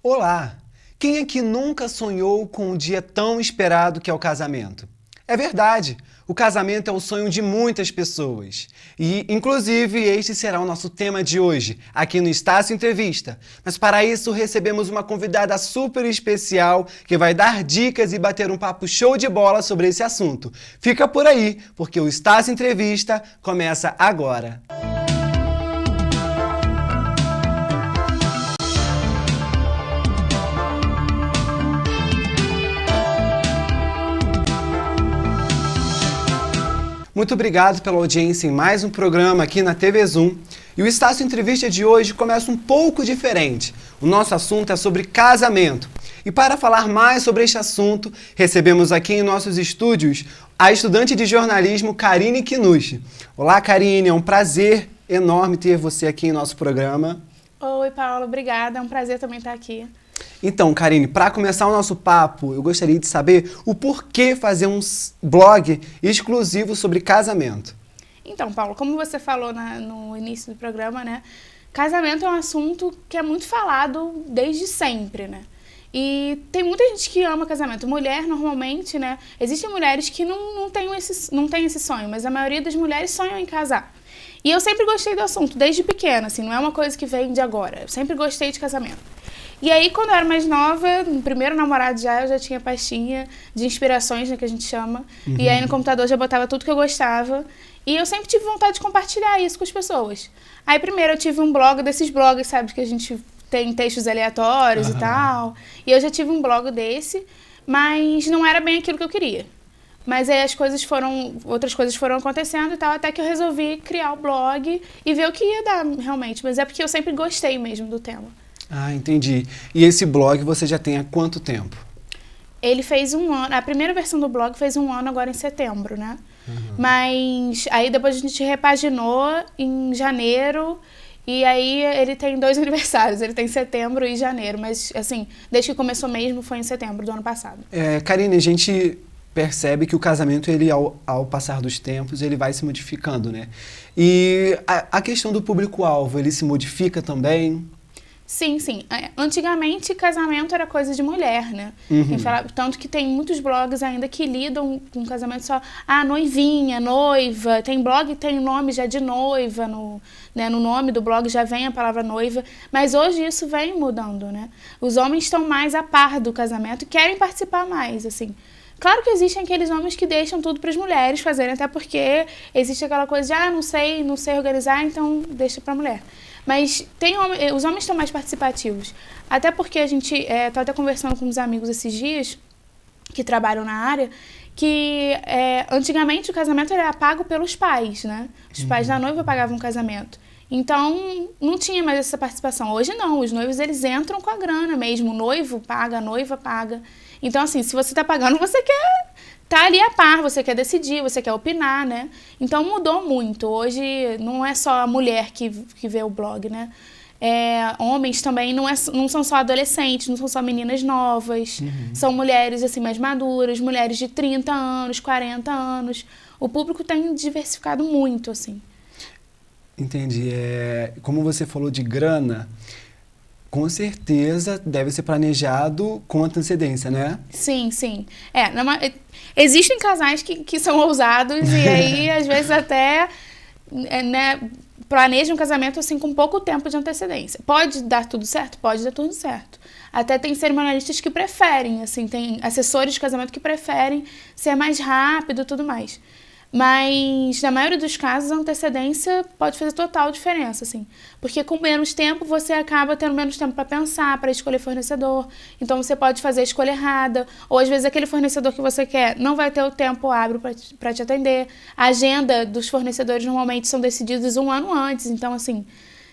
Olá! Quem aqui nunca sonhou com um dia tão esperado que é o casamento? É verdade! O casamento é o sonho de muitas pessoas. E, inclusive, este será o nosso tema de hoje, aqui no Estácio Entrevista. Mas para isso, recebemos uma convidada super especial que vai dar dicas e bater um papo show de bola sobre esse assunto. Fica por aí, porque o Estácio Entrevista começa agora. Muito obrigado pela audiência em mais um programa aqui na TV Zoom. E o Estácio Entrevista de hoje começa um pouco diferente. O nosso assunto é sobre casamento. E para falar mais sobre este assunto, recebemos aqui em nossos estúdios a estudante de jornalismo Karine Kinushi. Olá, Karine, é um prazer enorme ter você aqui em nosso programa. Oi, Paulo, obrigada. É um prazer também estar aqui. Então, Karine, para começar o nosso papo, eu gostaria de saber o porquê fazer um blog exclusivo sobre casamento. Então, Paulo, como você falou no início do programa, né? Casamento é um assunto que é muito falado desde sempre, né? E tem muita gente que ama casamento. Mulher, normalmente, né? Existem mulheres que não têm esse sonho, mas a maioria das mulheres sonham em casar. E eu sempre gostei do assunto, desde pequena, assim, não é uma coisa que vem de agora. Eu sempre gostei de casamento. E aí, quando eu era mais nova, no primeiro namorado eu já tinha pastinha de inspirações, né, que a gente chama. Uhum. E aí no computador eu já botava tudo que eu gostava. E eu sempre tive vontade de compartilhar isso com as pessoas. Aí primeiro eu tive um blog, desses blogs, sabe, que a gente tem textos aleatórios e tal. E eu já tive um blog desse, mas não era bem aquilo que eu queria. Mas aí outras coisas foram acontecendo e tal, até que eu resolvi criar o blog e ver o que ia dar realmente. Mas é porque eu sempre gostei mesmo do tema. Ah, entendi. E esse blog você já tem há quanto tempo? Ele fez 1 ano, a primeira versão do blog fez 1 ano agora em setembro, né? Uhum. Mas aí depois a gente repaginou em janeiro e aí ele tem 2 aniversários, ele tem setembro e janeiro, mas assim, desde que começou mesmo foi em setembro do ano passado. Karine, a gente percebe que o casamento, ele ao passar dos tempos, ele vai se modificando, né? E a questão do público-alvo, ele se modifica também? Sim, sim. Antigamente, casamento era coisa de mulher, né? Uhum. Tanto que tem muitos blogs ainda que lidam com casamento só... noivinha, noiva. Tem blog que tem o nome já de noiva, no nome do blog já vem a palavra noiva. Mas hoje isso vem mudando, né? Os homens estão mais a par do casamento e querem participar mais, assim. Claro que existem aqueles homens que deixam tudo para as mulheres fazerem, até porque existe aquela coisa de, não sei organizar, então deixa para a mulher. Mas os homens estão mais participativos. Até porque a gente está até conversando com uns amigos esses dias, que trabalham na área, que antigamente o casamento era pago pelos pais, né? Os pais da noiva pagavam o casamento. Então, não tinha mais essa participação. Hoje não, os noivos eles entram com a grana mesmo. O noivo paga, a noiva paga. Então, assim, se você está pagando, você quer estar ali a par, você quer decidir, você quer opinar, né? Então, mudou muito. Hoje, não é só a mulher que vê o blog, né? Homens também não são só adolescentes, não são só meninas novas. Uhum. São mulheres, assim, mais maduras, mulheres de 30 anos, 40 anos. O público tem diversificado muito, assim. Entendi. Como você falou de grana, com certeza deve ser planejado com antecedência, né? Sim, sim. Existem casais que são ousados e aí, às vezes, até planejam um casamento assim, com pouco tempo de antecedência. Pode dar tudo certo? Pode dar tudo certo. Até tem cerimonialistas que preferem, assim, tem assessores de casamento que preferem ser mais rápido e tudo mais. Mas, na maioria dos casos, a antecedência pode fazer total diferença, assim. Porque com menos tempo, você acaba tendo menos tempo para pensar, para escolher fornecedor. Então, você pode fazer a escolha errada. Ou, às vezes, aquele fornecedor que você quer não vai ter o tempo hábil para te atender. A agenda dos fornecedores, normalmente, são decididas 1 ano antes. Então, assim,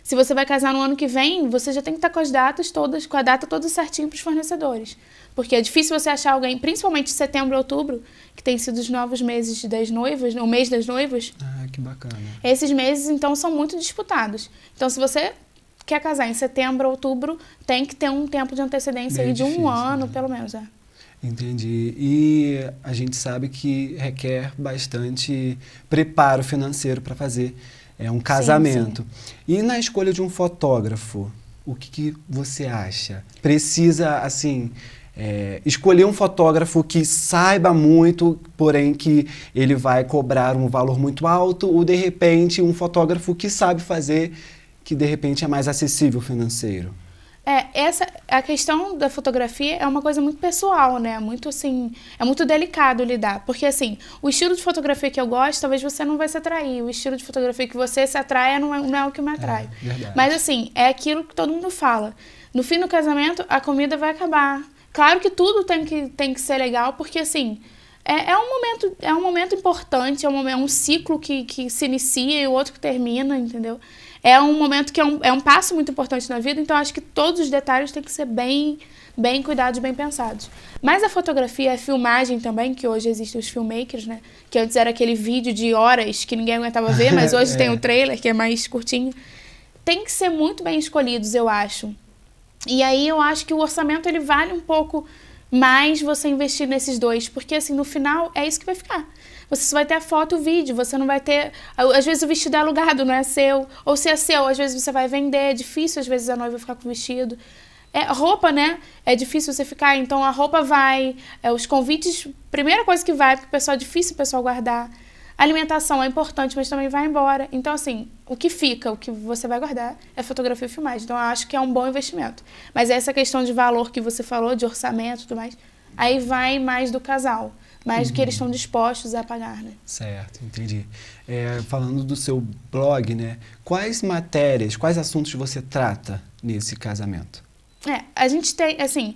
se você vai casar no ano que vem, você já tem que estar com a data toda certinho para os fornecedores. Porque é difícil você achar alguém, principalmente setembro e outubro, que tem sido os novos meses das noivas, o mês das noivas. Ah, que bacana. Esses meses, então, são muito disputados. Então, se você quer casar em setembro ou outubro, tem que ter um tempo de antecedência aí de difícil, 1 ano, pelo menos. Entendi. E a gente sabe que requer bastante preparo financeiro para fazer um casamento. E na escolha de um fotógrafo, o que você acha? Precisa, assim, escolher um fotógrafo que saiba muito, porém que ele vai cobrar um valor muito alto, ou de repente um fotógrafo que sabe fazer, que de repente é mais acessível financeiro? A questão da fotografia é uma coisa muito pessoal, né? Muito assim, é muito delicado lidar. Porque assim, o estilo de fotografia que eu gosto, talvez você não vai se atrair. O estilo de fotografia que você se atrai não é o que me atrai. Verdade. Mas assim, é aquilo que todo mundo fala. No fim do casamento, a comida vai acabar. Claro que tudo tem que ser legal, porque assim, é um momento importante, é um ciclo que se inicia e o outro que termina, entendeu? É um momento que é um passo muito importante na vida, então acho que todos os detalhes têm que ser bem cuidados, bem pensados. Mas a fotografia, a filmagem também, que hoje existem os filmmakers, né? Que antes era aquele vídeo de horas que ninguém aguentava ver, mas hoje tem o trailer, que é mais curtinho. Tem que ser muito bem escolhidos, eu acho. E aí eu acho que o orçamento ele vale um pouco mais você investir nesses dois, porque assim, no final é isso que vai ficar. Você só vai ter a foto e o vídeo, você não vai ter... Às vezes o vestido é alugado, não é seu. Ou se é seu, às vezes você vai vender, é difícil às vezes a noiva ficar com o vestido. Roupa, né? É difícil você ficar, então a roupa vai, os convites, primeira coisa que vai, porque o pessoal é difícil o pessoal guardar. A alimentação é importante, mas também vai embora. Então, assim, o que fica, o que você vai guardar é fotografia e filmagem. Então, eu acho que é um bom investimento. Mas essa questão de valor que você falou, de orçamento e tudo mais, aí vai mais do casal. Mais do que eles estão dispostos a pagar, né? Certo, entendi. Falando do seu blog, né? Quais matérias, quais assuntos você trata nesse casamento? A gente tem, assim...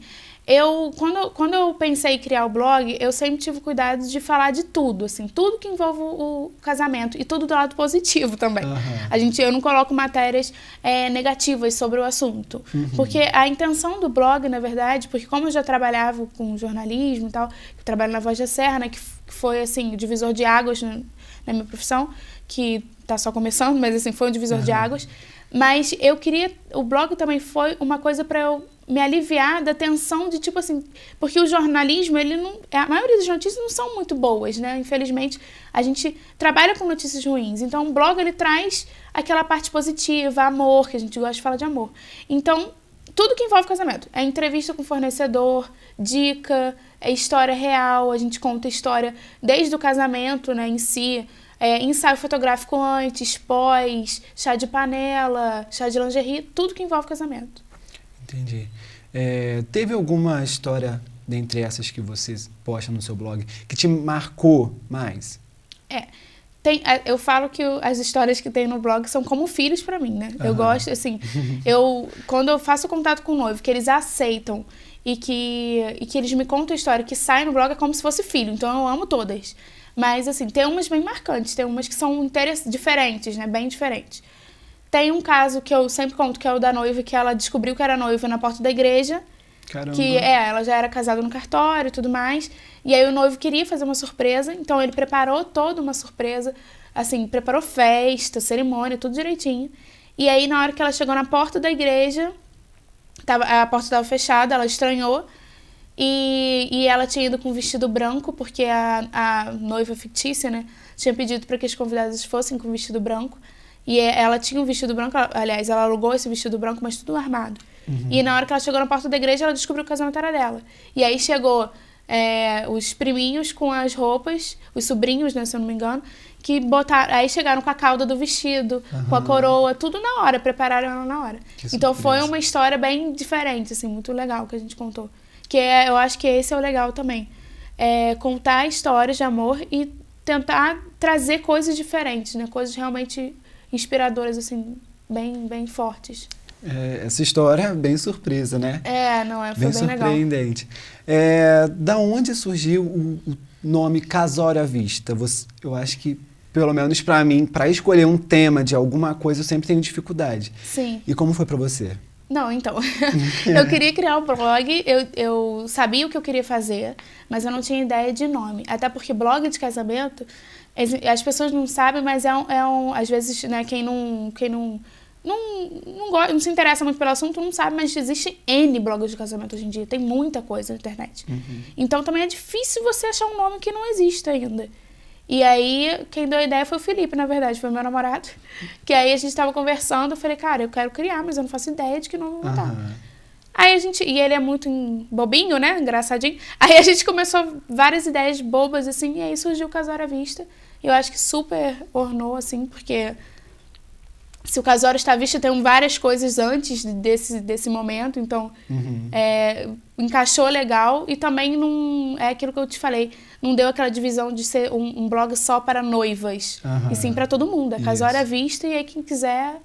Quando eu pensei em criar o blog, eu sempre tive cuidado de falar de tudo, assim, tudo que envolve o casamento e tudo do lado positivo também. Uhum. Eu não coloco matérias negativas sobre o assunto, porque a intenção do blog, na verdade, porque como eu já trabalhava com jornalismo e tal, eu trabalho na Voz da Serra, né, que foi, assim, o divisor de águas na minha profissão, que tá só começando, mas, assim, foi um divisor de águas. Mas o blog também foi uma coisa para eu me aliviar da tensão de, tipo assim, porque o jornalismo, a maioria das notícias não são muito boas, né? Infelizmente, a gente trabalha com notícias ruins. Então, o blog, ele traz aquela parte positiva, amor, que a gente gosta de falar de amor. Então, tudo que envolve casamento. É entrevista com o fornecedor, dica, história real, a gente conta história desde o casamento, né, em si, ensaio fotográfico antes, pós, chá de panela, chá de lingerie, tudo que envolve casamento. Entendi. Teve alguma história dentre essas que você posta no seu blog que te marcou mais? Eu falo que as histórias que tem no blog são como filhos pra mim, né? Eu gosto, assim, quando eu faço contato com o noivo, que eles aceitam e que eles me contam a história que sai no blog, é como se fosse filho, então eu amo todas. Mas, assim, tem umas bem marcantes, tem umas que são diferentes, né? Bem diferentes. Tem um caso que eu sempre conto, que é o da noiva, que ela descobriu que era noiva na porta da igreja. Caramba. Que ela já era casada no cartório e tudo mais. E aí o noivo queria fazer uma surpresa, então ele preparou toda uma surpresa, assim, preparou festa, cerimônia, tudo direitinho. E aí na hora que ela chegou na porta da igreja, a porta estava fechada, ela estranhou. E ela tinha ido com um vestido branco, porque a noiva fictícia, né, tinha pedido para que as convidadas fossem com vestido branco. E ela tinha um vestido branco, aliás, ela alugou esse vestido branco, mas tudo armado. E na hora que ela chegou na porta da igreja, ela descobriu que o casamento era dela. E aí chegou os priminhos com as roupas, os sobrinhos, né, se eu não me engano, que aí chegaram com a cauda do vestido, com a coroa, tudo na hora, prepararam ela na hora. Então foi uma história bem diferente, assim, muito legal que a gente contou. Eu acho que esse é o legal também. Contar histórias de amor e tentar trazer coisas diferentes, né, coisas realmente inspiradoras, assim, bem fortes. Essa história é bem surpresa, né? Foi bem surpreendente. Da onde surgiu o nome Casório à Vista? Eu acho que, pelo menos para mim, para escolher um tema de alguma coisa, eu sempre tenho dificuldade. Sim. E como foi para você? Não, então, eu queria criar um blog, eu sabia o que eu queria fazer, mas eu não tinha ideia de nome. Até porque blog de casamento, as pessoas não sabem, mas às vezes, né, quem não não se interessa muito pelo assunto, não sabe, mas existe N blogs de casamento hoje em dia. Tem muita coisa na internet. Então também é difícil você achar um nome que não existe ainda. E aí, quem deu a ideia foi o Felipe, na verdade, foi meu namorado. Que aí a gente tava conversando, eu falei, cara, eu quero criar, mas eu não faço ideia de que nome eu vou botar. Aí a gente, e ele é muito bobinho, né, engraçadinho. Aí a gente começou várias ideias bobas, assim, e aí surgiu o Casório à Vista. E eu acho que super ornou, assim, porque se o Casório está à vista, tem várias coisas antes desse momento, então encaixou legal e também não é aquilo que eu te falei, não deu aquela divisão de ser um blog só para noivas, e sim para todo mundo. É Casório à Vista e aí quem quiser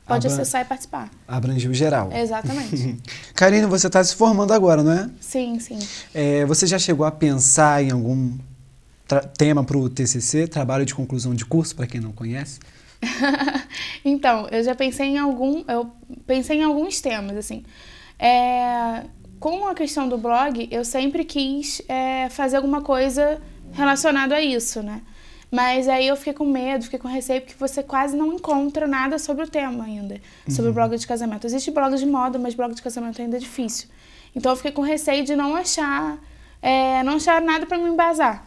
pode acessar e participar. Abrangiu geral. Exatamente. Karine, você está se formando agora, não é? Sim. Você já chegou a pensar em algum tema para o TCC, Trabalho de Conclusão de Curso, para quem não conhece? Então, eu pensei em alguns temas, assim. Com a questão do blog, eu sempre quis fazer alguma coisa relacionada a isso, né? Mas aí eu fiquei com medo, fiquei com receio, porque você quase não encontra nada sobre o tema ainda, sobre o blog de casamento. Existe blog de moda, mas blog de casamento ainda é difícil. Então eu fiquei com receio de não achar nada para me embasar.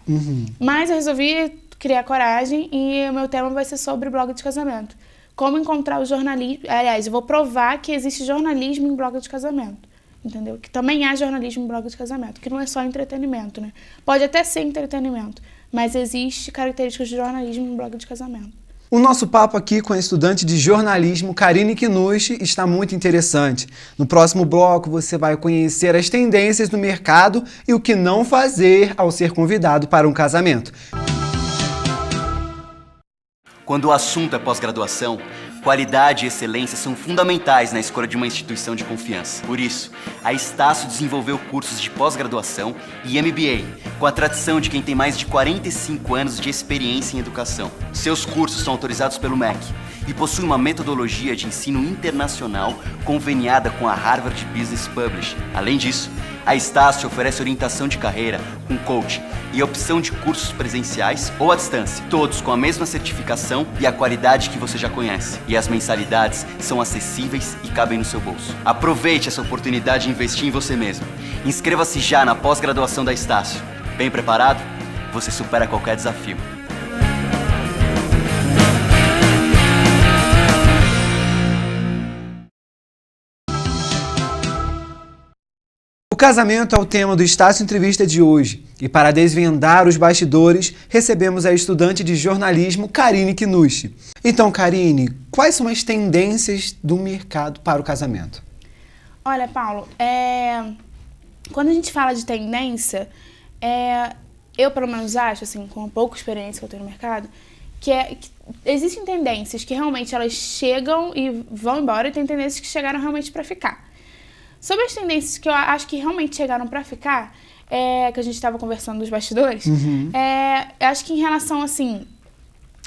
Mas eu resolvi criar coragem e o meu tema vai ser sobre blog de casamento. Como encontrar o jornalismo... Aliás, eu vou provar que existe jornalismo em blog de casamento. Entendeu? Que também há jornalismo em blog de casamento, que não é só entretenimento, né? Pode até ser entretenimento, mas existe características de jornalismo em blog de casamento. O nosso papo aqui com a estudante de jornalismo, Karine Kinushi, está muito interessante. No próximo bloco, você vai conhecer as tendências do mercado e o que não fazer ao ser convidado para um casamento. Quando o assunto é pós-graduação, qualidade e excelência são fundamentais na escolha de uma instituição de confiança. Por isso, a Estácio desenvolveu cursos de pós-graduação e MBA, com a tradição de quem tem mais de 45 anos de experiência em educação. Seus cursos são autorizados pelo MEC e possuem uma metodologia de ensino internacional conveniada com a Harvard Business Publishing. Além disso, a Estácio oferece orientação de carreira com coaching e opção de cursos presenciais ou à distância, todos com a mesma certificação e a qualidade que você já conhece. E as mensalidades são acessíveis e cabem no seu bolso. Aproveite essa oportunidade de investir em você mesmo. Inscreva-se já na pós-graduação da Estácio. Bem preparado? Você supera qualquer desafio. O casamento é o tema do Estácio Entrevista de hoje. E para desvendar os bastidores, recebemos a estudante de jornalismo, Karine Kinushi. Então, Karine, quais são as tendências do mercado para o casamento? Olha, Paulo, quando a gente fala de tendência, eu pelo menos acho, assim, com a pouca experiência que eu tenho no mercado, que existem tendências que realmente elas chegam e vão embora, e tem tendências que chegaram realmente para ficar. Sobre as tendências que eu acho que realmente chegaram para ficar, que a gente estava conversando dos bastidores, eu acho que em relação, assim,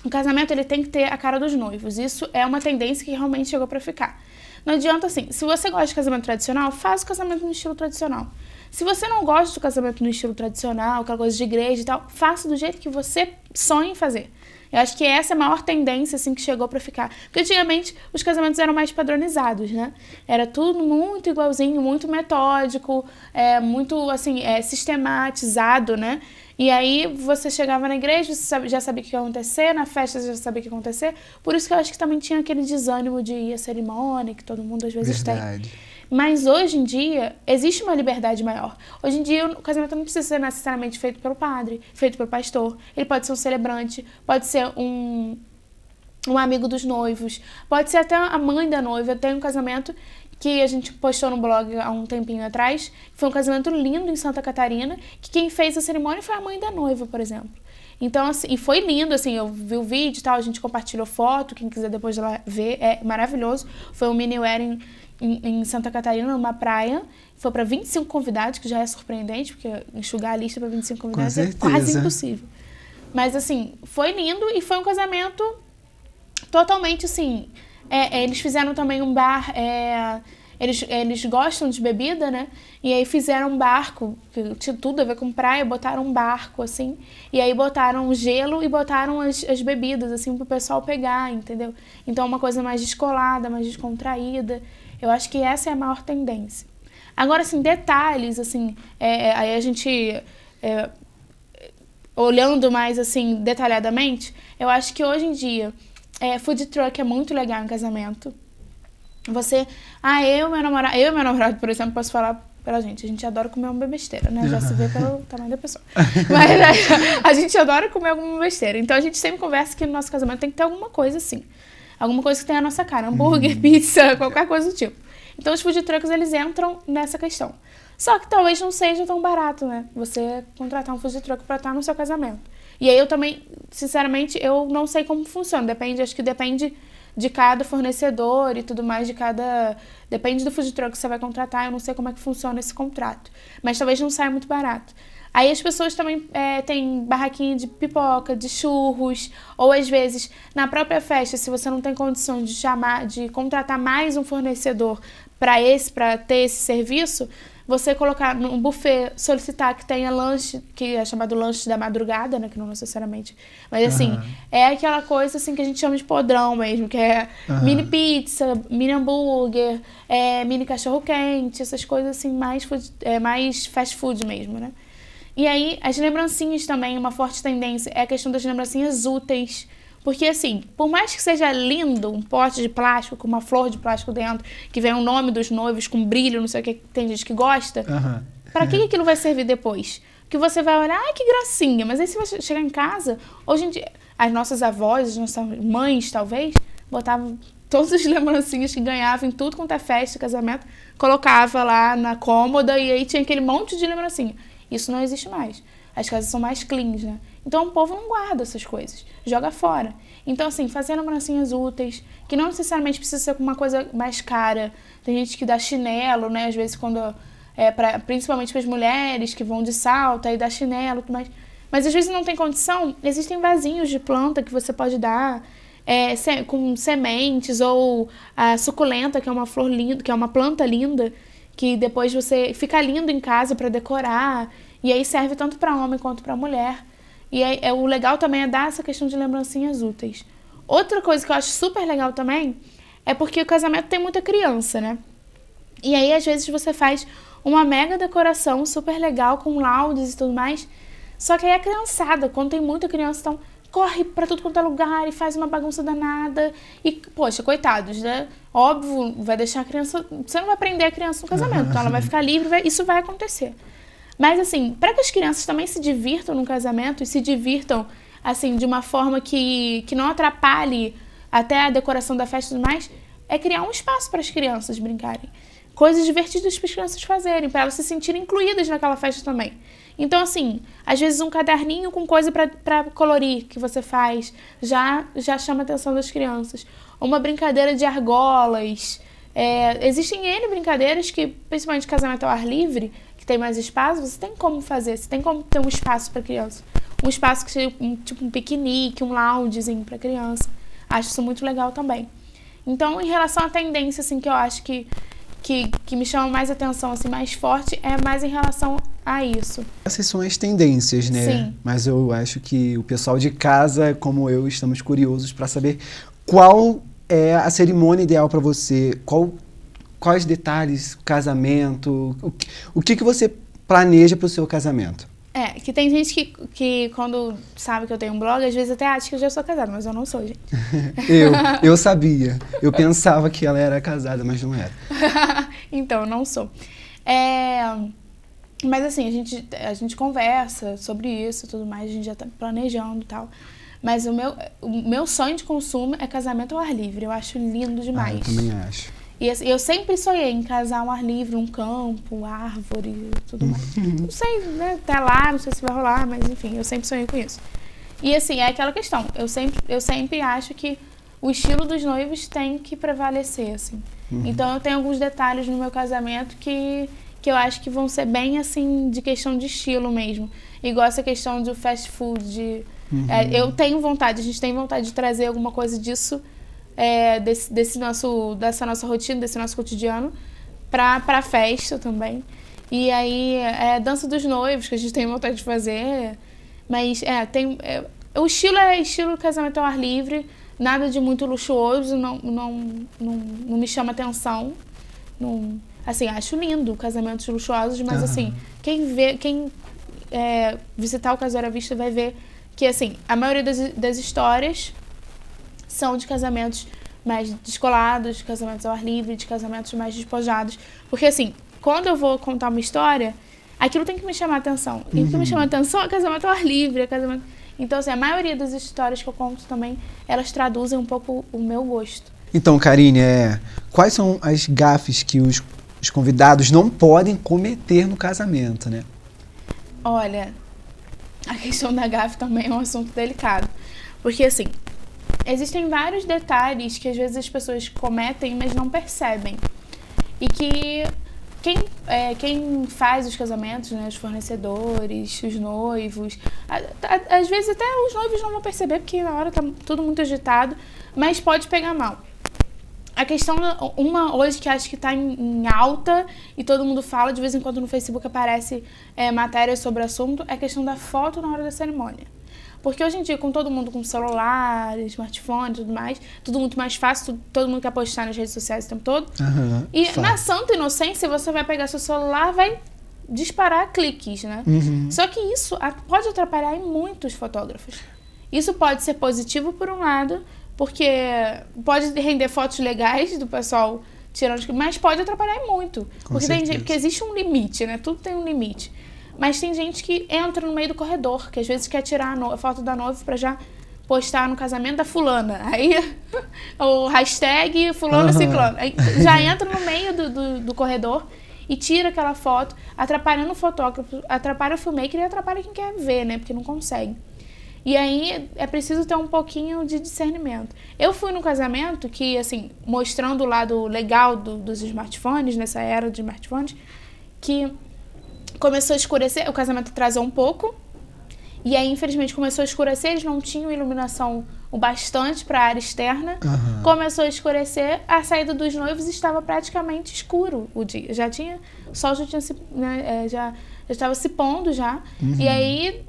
o casamento ele tem que ter a cara dos noivos. Isso é uma tendência que realmente chegou para ficar. Não adianta, assim, se você gosta de casamento tradicional, faça o casamento no estilo tradicional. Se você não gosta do casamento no estilo tradicional, aquela coisa de igreja e tal, faça do jeito que você sonha em fazer. Eu acho que essa é a maior tendência, assim, que chegou pra ficar. Porque antigamente os casamentos eram mais padronizados, né? Era tudo muito igualzinho, muito metódico, muito, assim, sistematizado, né? E aí você chegava na igreja, você já sabia o que ia acontecer, na festa você já sabia o que ia acontecer. Por isso que eu acho que também tinha aquele desânimo de ir à cerimônia, que todo mundo às vezes tem. Mas hoje em dia, existe uma liberdade maior. Hoje em dia, o casamento não precisa ser necessariamente feito pelo padre, feito pelo pastor. Ele pode ser um celebrante, pode ser um amigo dos noivos, pode ser até a mãe da noiva. Tem um casamento que a gente postou no blog há um tempinho atrás, que foi um casamento lindo em Santa Catarina, que quem fez a cerimônia foi a mãe da noiva, por exemplo. Então, assim, e foi lindo, assim, eu vi o vídeo e tal, a gente compartilhou foto, quem quiser depois de lá ver, é maravilhoso. Foi um mini wedding em Santa Catarina, numa praia, foi para 25 convidados, que já é surpreendente, porque enxugar a lista para 25 convidados é quase impossível. Mas, assim, foi lindo e foi um casamento totalmente, assim, eles fizeram também um bar, eles gostam de bebida, né? E aí fizeram um barco, que tinha tudo a ver com praia, botaram um barco, assim, e aí botaram gelo e botaram as bebidas, assim, pro pessoal pegar, entendeu? Então, uma coisa mais descolada, mais descontraída. Eu acho que essa é a maior tendência. Agora, assim, detalhes, assim, aí a gente... olhando mais, assim, detalhadamente, eu acho que hoje em dia, food truck é muito legal em casamento. Eu e meu namorado, por exemplo, posso falar pela gente, a gente adora comer uma besteira, né? Já se vê pelo tamanho da pessoa. Mas a gente adora comer alguma besteira. Então a gente sempre conversa que no nosso casamento tem que ter alguma coisa assim. Alguma coisa que tenha a nossa cara. Hambúrguer, pizza, qualquer coisa do tipo. Então os food trucks, eles entram nessa questão. Só que talvez não seja tão barato, né? Você contratar um food truck pra estar no seu casamento. E aí eu também, sinceramente, eu não sei como funciona. Acho que depende de cada fornecedor e tudo mais, depende do food truck que você vai contratar, eu não sei como é que funciona esse contrato. Mas talvez não saia muito barato. Aí as pessoas também têm barraquinha de pipoca, de churros, ou às vezes, na própria festa, se você não tem condição de contratar mais um fornecedor para ter esse serviço, você colocar num buffet, solicitar que tenha lanche, que é chamado lanche da madrugada, né, que não necessariamente, mas assim, é aquela coisa assim que a gente chama de podrão mesmo, que é mini pizza, mini hambúrguer, mini cachorro-quente, essas coisas assim, mais fast food mesmo, né. E aí, as lembrancinhas também, uma forte tendência é a questão das lembrancinhas úteis. Porque, assim, por mais que seja lindo um pote de plástico com uma flor de plástico dentro, que vem o nome dos noivos com brilho, não sei o que, tem gente que gosta, pra que aquilo vai servir depois? Porque você vai olhar, que gracinha, mas aí você vai chegar em casa, hoje em dia, as nossas avós, as nossas mães, talvez, botavam todas as lembrancinhas que ganhavam em tudo quanto é festa, casamento, colocava lá na cômoda e aí tinha aquele monte de lembrancinha. Isso não existe mais. As casas são mais cleans, né? Então o povo não guarda essas coisas, joga fora. Então, assim, fazer lembrancinhas úteis, que não necessariamente precisa ser uma coisa mais cara. Tem gente que dá chinelo, né? Às vezes quando... principalmente para as mulheres que vão de salto, aí dá chinelo e tudo mais. Mas às vezes não tem condição, existem vasinhos de planta que você pode dar com sementes, ou a suculenta, que é uma flor linda, que é uma planta linda, que depois você fica lindo em casa para decorar, e aí serve tanto para homem quanto para mulher. E aí, o legal também é dar essa questão de lembrancinhas úteis. Outra coisa que eu acho super legal também é porque o casamento tem muita criança, né? E aí, às vezes, você faz uma mega decoração super legal, com laudes e tudo mais, só que aí a criançada, quando tem muita criança, então corre pra tudo quanto é lugar e faz uma bagunça danada. E, poxa, coitados, né? Óbvio, vai deixar a criança... Você não vai prender a criança no casamento, então ela vai ficar livre, isso vai acontecer. Mas, assim, para que as crianças também se divirtam no casamento e se divirtam, assim, de uma forma que não atrapalhe até a decoração da festa e tudo mais, é criar um espaço para as crianças brincarem. Coisas divertidas para as crianças fazerem, para elas se sentirem incluídas naquela festa também. Então, assim, às vezes um caderninho com coisa para colorir que você faz já chama a atenção das crianças. Uma brincadeira de argolas. Existem N brincadeiras que, principalmente casamento ao ar livre, que tem mais espaço, você tem como fazer, você tem como ter um espaço para criança. Um espaço que seja tipo um piquenique, um loungezinho para criança. Acho isso muito legal também. Então, em relação à tendência, assim, que eu acho que me chama mais atenção, assim, mais forte, é mais em relação a isso. Essas são as tendências, né? Sim. Mas eu acho que o pessoal de casa, como eu, estamos curiosos para saber qual é a cerimônia ideal para você, quais detalhes, casamento, o que você planeja para o seu casamento? Que tem gente que quando sabe que eu tenho um blog, às vezes até acha que eu já sou casada, mas eu não sou, gente. Eu sabia. Eu pensava que ela era casada, mas não era. Então, eu não sou. Mas assim, a gente conversa sobre isso e tudo mais, a gente já tá planejando e tal. Mas o meu sonho de consumo é casamento ao ar livre. Eu acho lindo demais. Eu também acho. E assim, eu sempre sonhei em casar ao ar livre, um campo, árvore e tudo mais. Não sei, né, até lá, não sei se vai rolar, mas enfim, eu sempre sonhei com isso. E assim, é aquela questão, eu sempre acho que o estilo dos noivos tem que prevalecer, assim. Então eu tenho alguns detalhes no meu casamento que eu acho que vão ser bem, assim, de questão de estilo mesmo. Igual essa questão do fast food. Eu tenho vontade, a gente tem vontade de trazer alguma coisa disso, dessa nossa rotina, desse nosso cotidiano, pra festa também. E aí, dança dos noivos, que a gente tem vontade de fazer. Mas, o estilo é estilo casamento ao ar livre. Nada de muito luxuoso, não me chama atenção. Não, assim, acho lindo casamentos luxuosos, mas assim, quem visitar o Casório à Vista vai ver que, assim, a maioria das histórias são de casamentos mais descolados, de casamentos ao ar livre, de casamentos mais despojados. Porque, assim, quando eu vou contar uma história, aquilo tem que me chamar a atenção. E o que me chama a atenção é casamento ao ar livre, casamento... Então, assim, a maioria das histórias que eu conto também, elas traduzem um pouco o meu gosto. Então, Karine, quais são as gafes que os convidados não podem cometer no casamento, né? Olha, a questão da gafe também é um assunto delicado. Porque, assim, existem vários detalhes que às vezes as pessoas cometem, mas não percebem. E que quem faz os casamentos, né, os fornecedores, os noivos, às vezes até os noivos não vão perceber, porque na hora tá tudo muito agitado, mas pode pegar mal. A questão, uma hoje que acho que está em alta e todo mundo fala, de vez em quando no Facebook aparece matérias sobre o assunto, é a questão da foto na hora da cerimônia. Porque hoje em dia, com todo mundo com celular, smartphone e tudo mais, tudo muito mais fácil, todo mundo quer postar nas redes sociais o tempo todo. E na santa inocência, você vai pegar seu celular, vai disparar cliques, né? Só que isso pode atrapalhar em muitos fotógrafos. Isso pode ser positivo por um lado, porque pode render fotos legais do pessoal tirando, mas pode atrapalhar em muito. Porque existe um limite, né? Tudo tem um limite. Mas tem gente que entra no meio do corredor, que às vezes quer tirar a foto da noiva pra já postar no casamento da fulana. Aí, o hashtag fulano ciclano. Aí já entra no meio do corredor e tira aquela foto, atrapalhando o fotógrafo, atrapalha o filmmaker e atrapalha quem quer ver, né? Porque não consegue. E aí é preciso ter um pouquinho de discernimento. Eu fui num casamento que, assim, mostrando o lado legal dos smartphones, nessa era de smartphones, que começou a escurecer, o casamento atrasou um pouco, e aí, infelizmente, começou a escurecer, eles não tinham iluminação o bastante para a área externa, começou a escurecer, a saída dos noivos estava praticamente escuro o dia, o sol já tinha já estava se pondo já, e aí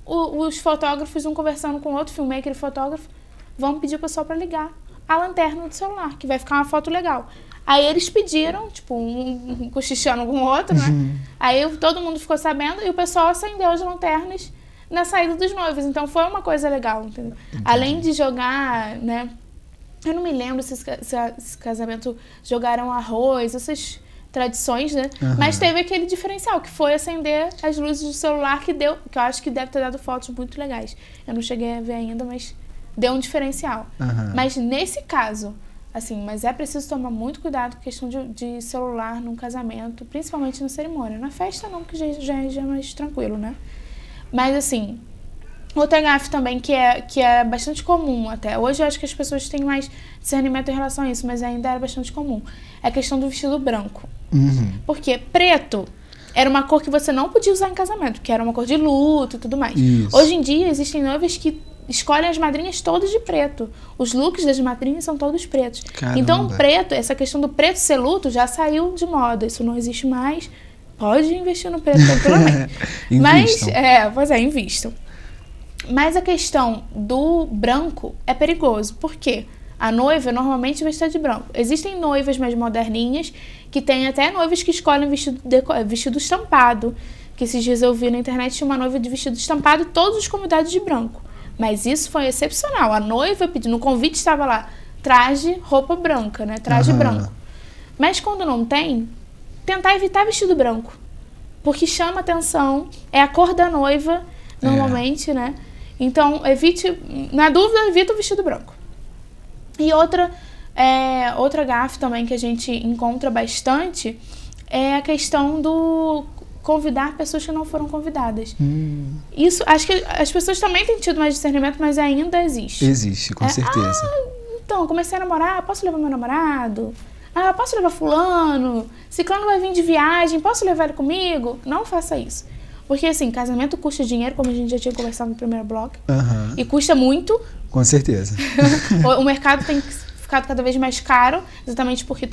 os fotógrafos, um conversando com o outro, filmmaker e fotógrafo, vão pedir o pessoal para ligar a lanterna do celular, que vai ficar uma foto legal. Aí eles pediram, tipo, um cochichando com o outro, né? Aí todo mundo ficou sabendo e o pessoal acendeu as lanternas na saída dos noivos. Então foi uma coisa legal, entendeu? Além de jogar, né? Eu não me lembro se esse casamento jogaram arroz, essas tradições, né? Mas teve aquele diferencial, que foi acender as luzes do celular, que eu acho que deve ter dado fotos muito legais. Eu não cheguei a ver ainda, mas deu um diferencial. Mas nesse caso, assim, mas é preciso tomar muito cuidado com a questão de celular num casamento, principalmente na cerimônia. Na festa não, que já é mais tranquilo, né? Mas, assim, outra gafe também que é bastante comum até. Hoje eu acho que as pessoas têm mais discernimento em relação a isso, mas ainda era bastante comum. É a questão do vestido branco. Porque preto era uma cor que você não podia usar em casamento, porque era uma cor de luto e tudo mais. Isso. Hoje em dia existem noivas que escolhem as madrinhas todas de preto. Os looks das madrinhas são todos pretos. Caramba. Então, preto, essa questão do preto ser luto já saiu de moda. Isso não existe mais. Pode investir no preto tranquilamente. Mas, invistam. Mas a questão do branco é perigoso. Por quê? A noiva normalmente vai estar de branco. Existem noivas mais moderninhas, que tem até noivas que escolhem vestido estampado. Que esses dias eu vi na internet, tinha uma noiva de vestido estampado e todos os convidados de branco. Mas isso foi excepcional. A noiva pediu, no convite estava lá, traje, roupa branca, né? Traje branco. Mas quando não tem, tentar evitar vestido branco. Porque chama atenção, é a cor da noiva, normalmente, né? Então, na dúvida, evita o vestido branco. E outra gafe também que a gente encontra bastante é a questão do convidar pessoas que não foram convidadas. Isso, acho que as pessoas também têm tido mais discernimento, mas ainda existe. Existe, com certeza. Então, comecei a namorar, posso levar meu namorado? Posso levar fulano? Ciclano vai vir de viagem, posso levar ele comigo? Não faça isso. Porque, assim, casamento custa dinheiro, como a gente já tinha conversado no primeiro bloco. E custa muito. Com certeza. O mercado tem que ficado cada vez mais caro, exatamente porque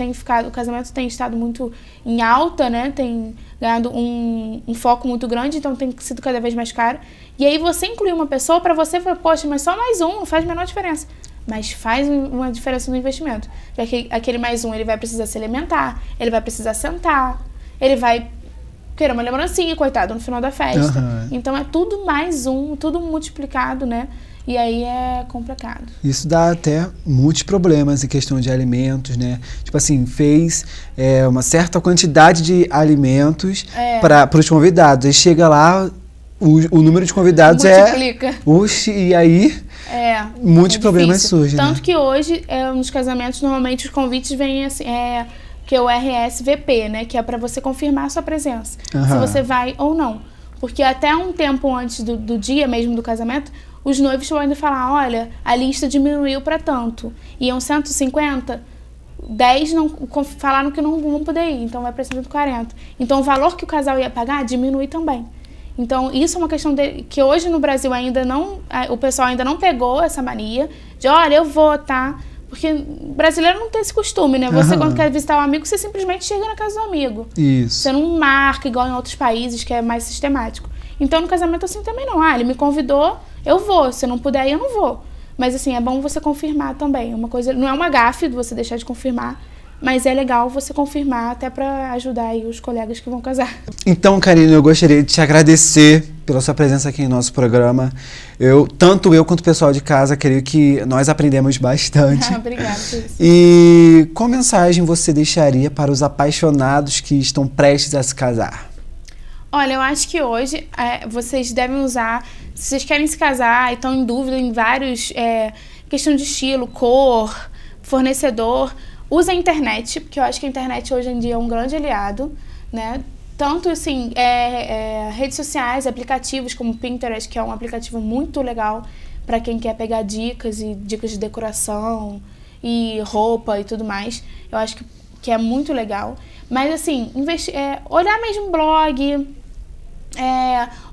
o casamento tem estado muito em alta, né? Tem ganhado um foco muito grande, então tem sido cada vez mais caro. E aí você incluir uma pessoa, para você, poxa, mas só mais um, não faz a menor diferença. Mas faz uma diferença no investimento. Porque aquele mais um, ele vai precisar se alimentar, ele vai precisar sentar, ele vai querer uma lembrancinha, coitado, no final da festa. Uhum. Então é tudo mais um, tudo multiplicado, né? E aí é complicado. Isso dá até muitos problemas em questão de alimentos, né? Tipo assim, fez uma certa quantidade de alimentos para os convidados. Aí chega lá, o número de convidados multiplica. Oxi, e aí muitos problemas surgem. Tanto né? que hoje, nos casamentos, normalmente os convites vêm assim, que é o RSVP, né? Que é para você confirmar a sua presença. Uhum. Se você vai ou não. Porque até um tempo antes do dia mesmo do casamento, os noivos podem falar, olha, a lista diminuiu para tanto. Iam 150, 10 falaram que não vão poder ir, então vai para 140. Então o valor que o casal ia pagar diminui também. Então isso é uma questão que hoje no Brasil ainda não, o pessoal ainda não pegou essa mania de, olha, eu vou, tá? Porque brasileiro não tem esse costume, né? Você quando quer visitar um amigo, você simplesmente chega na casa do amigo. Isso. Você não marca igual em outros países, que é mais sistemático. Então no casamento assim também não. Ele me convidou, eu vou. Se eu não puder ir, eu não vou. Mas assim, é bom você confirmar também. Uma coisa, não é uma gafe você deixar de confirmar, mas é legal você confirmar até para ajudar aí os colegas que vão casar. Então, Karine, eu gostaria de te agradecer pela sua presença aqui em nosso programa. Tanto eu quanto o pessoal de casa, creio que nós aprendemos bastante. Obrigada por isso. E qual mensagem você deixaria para os apaixonados que estão prestes a se casar? Olha, eu acho que hoje vocês devem usar, se vocês querem se casar e estão em dúvida em vários, questão de estilo, cor, fornecedor, usa a internet, porque eu acho que a internet hoje em dia é um grande aliado, né? Tanto, assim, redes sociais, aplicativos como o Pinterest, que é um aplicativo muito legal para quem quer pegar dicas e dicas de decoração e roupa e tudo mais. Eu acho que é muito legal. Mas, assim, olhar mesmo blog,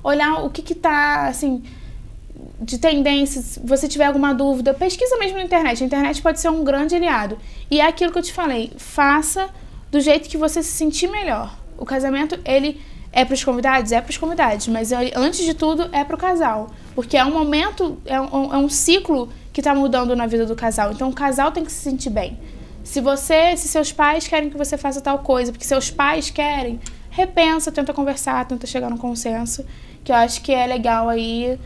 olhar o que tá, assim, de tendências. Se você tiver alguma dúvida, pesquisa mesmo na internet. A internet pode ser um grande aliado. E é aquilo que eu te falei, faça do jeito que você se sentir melhor. O casamento, ele é para os convidados? É para os convidados, mas antes de tudo é para o casal. Porque é um momento, é um ciclo que está mudando na vida do casal. Então o casal tem que se sentir bem. Se seus pais querem que você faça tal coisa, porque seus pais querem, repensa, tenta conversar, tenta chegar num consenso, que eu acho que é legal aí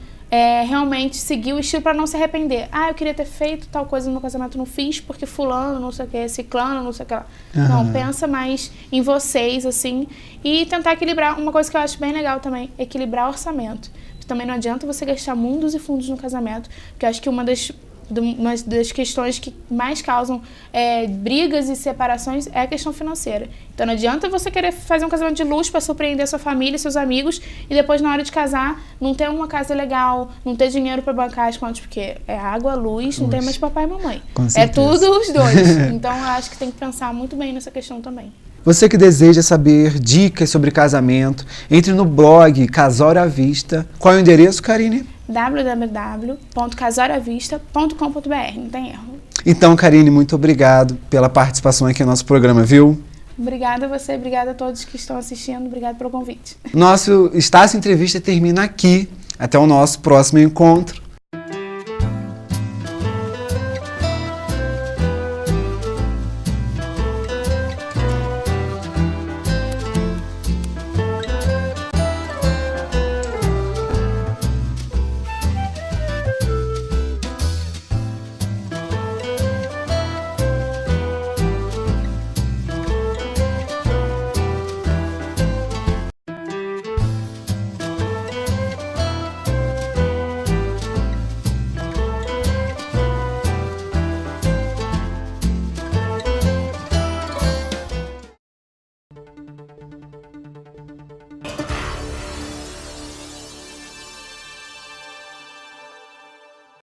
realmente seguir o estilo para não se arrepender. Eu queria ter feito tal coisa no meu casamento, não fiz porque fulano, não sei o que, ciclano, não sei o que lá. Não, pensa mais em vocês, assim, e tentar equilibrar. Uma coisa que eu acho bem legal também, equilibrar o orçamento. Também não adianta você gastar mundos e fundos no casamento, porque eu acho que uma das questões que mais causam brigas e separações é a questão financeira. Então não adianta você querer fazer um casamento de luxo para surpreender a sua família, seus amigos, e depois na hora de casar não ter uma casa legal, não ter dinheiro para bancar as contas, porque é água, luz, não tem mais papai e mamãe. É tudo os dois. Então eu acho que tem que pensar muito bem nessa questão também. Você que deseja saber dicas sobre casamento, entre no blog Casório à Vista. Qual é o endereço, Karine? www.casorioavista.com.br, não tem erro. Então, Karine, muito obrigado pela participação aqui no nosso programa, viu? Obrigada a você, obrigada a todos que estão assistindo, obrigada pelo convite. Nosso Estácio Entrevista termina aqui. Até o nosso próximo encontro.